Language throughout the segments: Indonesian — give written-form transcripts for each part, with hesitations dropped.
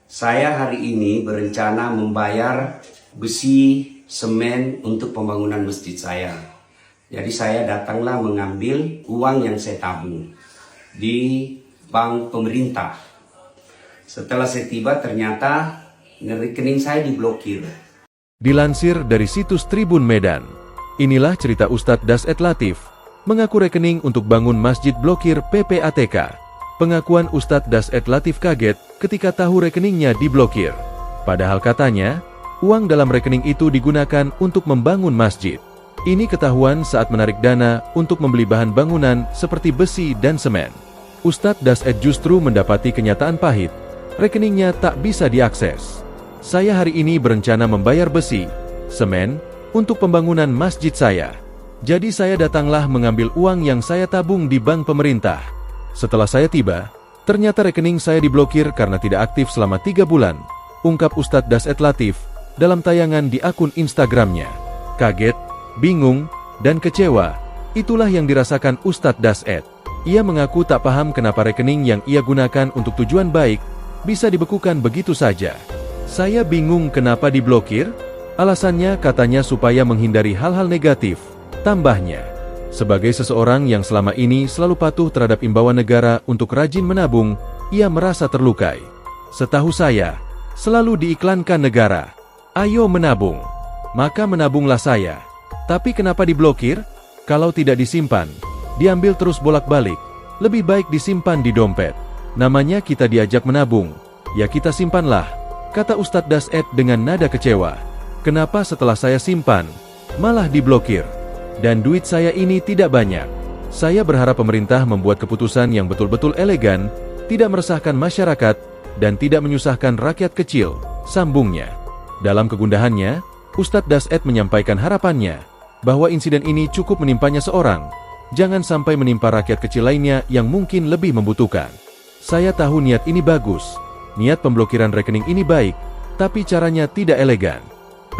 Saya hari ini berencana membayar besi semen untuk pembangunan masjid saya. Jadi saya datanglah mengambil uang yang saya tabung di bank pemerintah. Setelah saya tiba ternyata rekening saya diblokir. Dilansir dari situs Tribun Medan, inilah cerita Ustadz Das'ed Latif, mengaku rekening untuk bangun masjid blokir PPATK. Pengakuan Ustadz Das'ed Latif kaget ketika tahu rekeningnya diblokir. Padahal katanya, uang dalam rekening itu digunakan untuk membangun masjid. Ini ketahuan saat menarik dana untuk membeli bahan bangunan seperti besi dan semen. Ustadz Das'ed justru mendapati kenyataan pahit, rekeningnya tak bisa diakses. Saya hari ini berencana membayar besi, semen, untuk pembangunan masjid saya. Jadi saya datanglah mengambil uang yang saya tabung di bank pemerintah. Setelah saya tiba, ternyata rekening saya diblokir karena tidak aktif selama 3 bulan, ungkap Ustadz Das'ed Latif dalam tayangan di akun Instagramnya. Kaget, bingung, dan kecewa, itulah yang dirasakan Ustadz Das'ed. Ia mengaku tak paham kenapa rekening yang ia gunakan untuk tujuan baik bisa dibekukan begitu saja. Saya bingung kenapa diblokir, alasannya katanya supaya menghindari hal-hal negatif, tambahnya. Sebagai seseorang yang selama ini selalu patuh terhadap imbauan negara untuk rajin menabung, ia merasa terlukai. Setahu saya, selalu diiklankan negara, ayo menabung, maka menabunglah saya. Tapi kenapa diblokir? Kalau tidak disimpan, diambil terus bolak-balik, lebih baik disimpan di dompet. Namanya kita diajak menabung, ya kita simpanlah, kata Ustadz Das'ed dengan nada kecewa. Kenapa setelah saya simpan, malah diblokir? Dan duit saya ini tidak banyak. Saya berharap pemerintah membuat keputusan yang betul-betul elegan, tidak meresahkan masyarakat, dan tidak menyusahkan rakyat kecil, sambungnya. Dalam kegundahannya, Ustadz Das'ed menyampaikan harapannya, bahwa insiden ini cukup menimpanya seorang, jangan sampai menimpa rakyat kecil lainnya yang mungkin lebih membutuhkan. Saya tahu niat ini bagus, niat pemblokiran rekening ini baik, tapi caranya tidak elegan.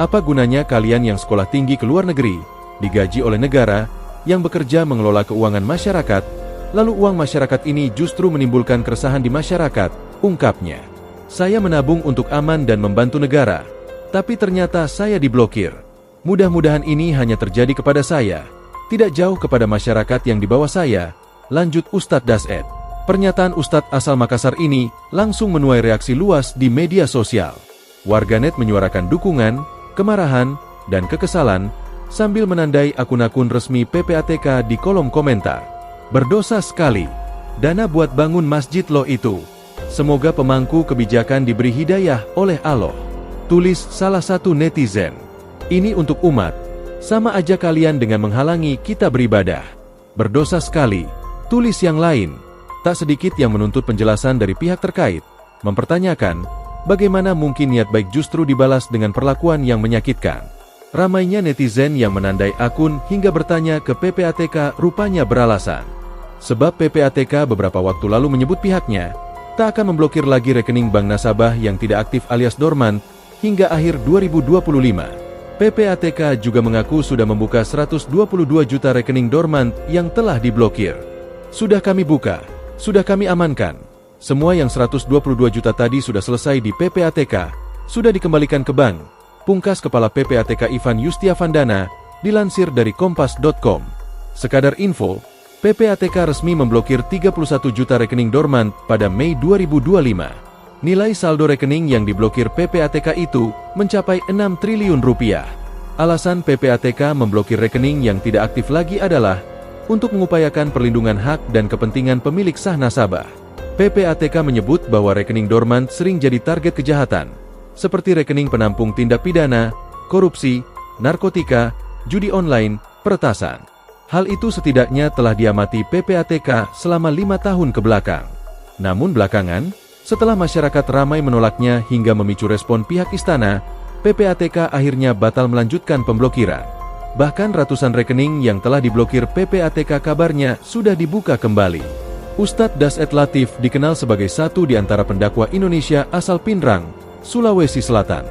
Apa gunanya kalian yang sekolah tinggi ke luar negeri, digaji oleh negara, yang bekerja mengelola keuangan masyarakat, lalu uang masyarakat ini justru menimbulkan keresahan di masyarakat, ungkapnya. Saya menabung untuk aman dan membantu negara, tapi ternyata saya diblokir. Mudah-mudahan ini hanya terjadi kepada saya, tidak jauh kepada masyarakat yang di bawah saya, lanjut Ustadz Das'ed. Pernyataan Ustadz asal Makassar ini langsung menuai reaksi luas di media sosial. Warganet menyuarakan dukungan, kemarahan, dan kekesalan, sambil menandai akun-akun resmi PPATK di kolom komentar. Berdosa sekali, dana buat bangun masjid lo itu. Semoga pemangku kebijakan diberi hidayah oleh Allah. Tulis salah satu netizen. Ini untuk umat, sama aja kalian dengan menghalangi kita beribadah. Berdosa sekali, tulis yang lain. Tak sedikit yang menuntut penjelasan dari pihak terkait, mempertanyakan, bagaimana mungkin niat baik justru dibalas dengan perlakuan yang menyakitkan. Ramainya netizen yang menandai akun hingga bertanya ke PPATK rupanya beralasan. Sebab PPATK beberapa waktu lalu menyebut pihaknya tak akan memblokir lagi rekening bank nasabah yang tidak aktif alias dormant hingga akhir 2025. PPATK juga mengaku sudah membuka 122 juta rekening dormant yang telah diblokir. Sudah kami buka, sudah kami amankan. Semua yang 122 juta tadi sudah selesai di PPATK, sudah dikembalikan ke bank. Pungkas Kepala PPATK Ivan Yustiavandana, dilansir dari kompas.com. Sekadar info, PPATK resmi memblokir 31 juta rekening dormant pada Mei 2025. Nilai saldo rekening yang diblokir PPATK itu mencapai 6 triliun rupiah. Alasan PPATK memblokir rekening yang tidak aktif lagi adalah untuk mengupayakan perlindungan hak dan kepentingan pemilik sah nasabah. PPATK menyebut bahwa rekening dormant sering jadi target kejahatan, seperti rekening penampung tindak pidana, korupsi, narkotika, judi online, peretasan. Hal itu setidaknya telah diamati PPATK selama 5 tahun ke belakang. Namun belakangan, setelah masyarakat ramai menolaknya hingga memicu respon pihak istana, PPATK akhirnya batal melanjutkan pemblokiran. Bahkan ratusan rekening yang telah diblokir PPATK kabarnya sudah dibuka kembali. Ustadz Das'ed Latif dikenal sebagai satu di antara pendakwa Indonesia asal Pinrang, Sulawesi Selatan.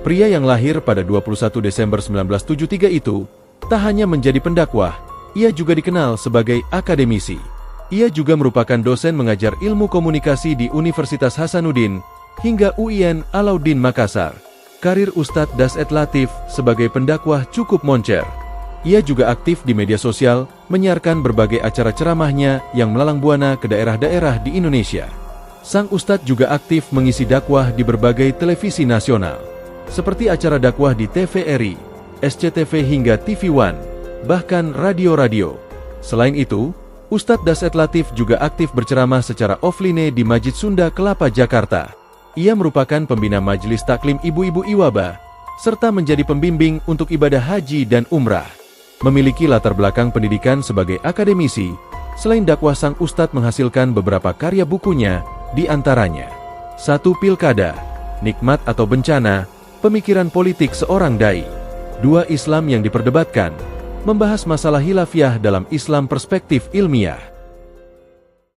Pria yang lahir pada 21 Desember 1973 itu tak hanya menjadi pendakwah, ia juga dikenal sebagai akademisi. Ia juga merupakan dosen mengajar ilmu komunikasi di Universitas Hasanuddin, hingga UIN Alauddin Makassar. Karir Ustadz Das'et Latif sebagai pendakwah cukup moncer. Ia juga aktif di media sosial, menyiarkan berbagai acara ceramahnya yang melalang buana ke daerah-daerah di Indonesia. Sang Ustadz juga aktif mengisi dakwah di berbagai televisi nasional, seperti acara dakwah di TVRI, SCTV hingga TV One, bahkan radio-radio. Selain itu, Ustadz Das'et Latif juga aktif berceramah secara offline di Masjid Sunda Kelapa, Jakarta. Ia merupakan pembina Majelis Taklim Ibu-Ibu Iwaba, serta menjadi pembimbing untuk ibadah haji dan umrah. Memiliki latar belakang pendidikan sebagai akademisi, selain dakwah sang Ustadz menghasilkan beberapa karya bukunya, di antaranya 1 Pilkada, Nikmat atau Bencana, Pemikiran Politik Seorang Dai. 2 Islam yang Diperdebatkan, membahas masalah khilafiyah dalam Islam perspektif ilmiah.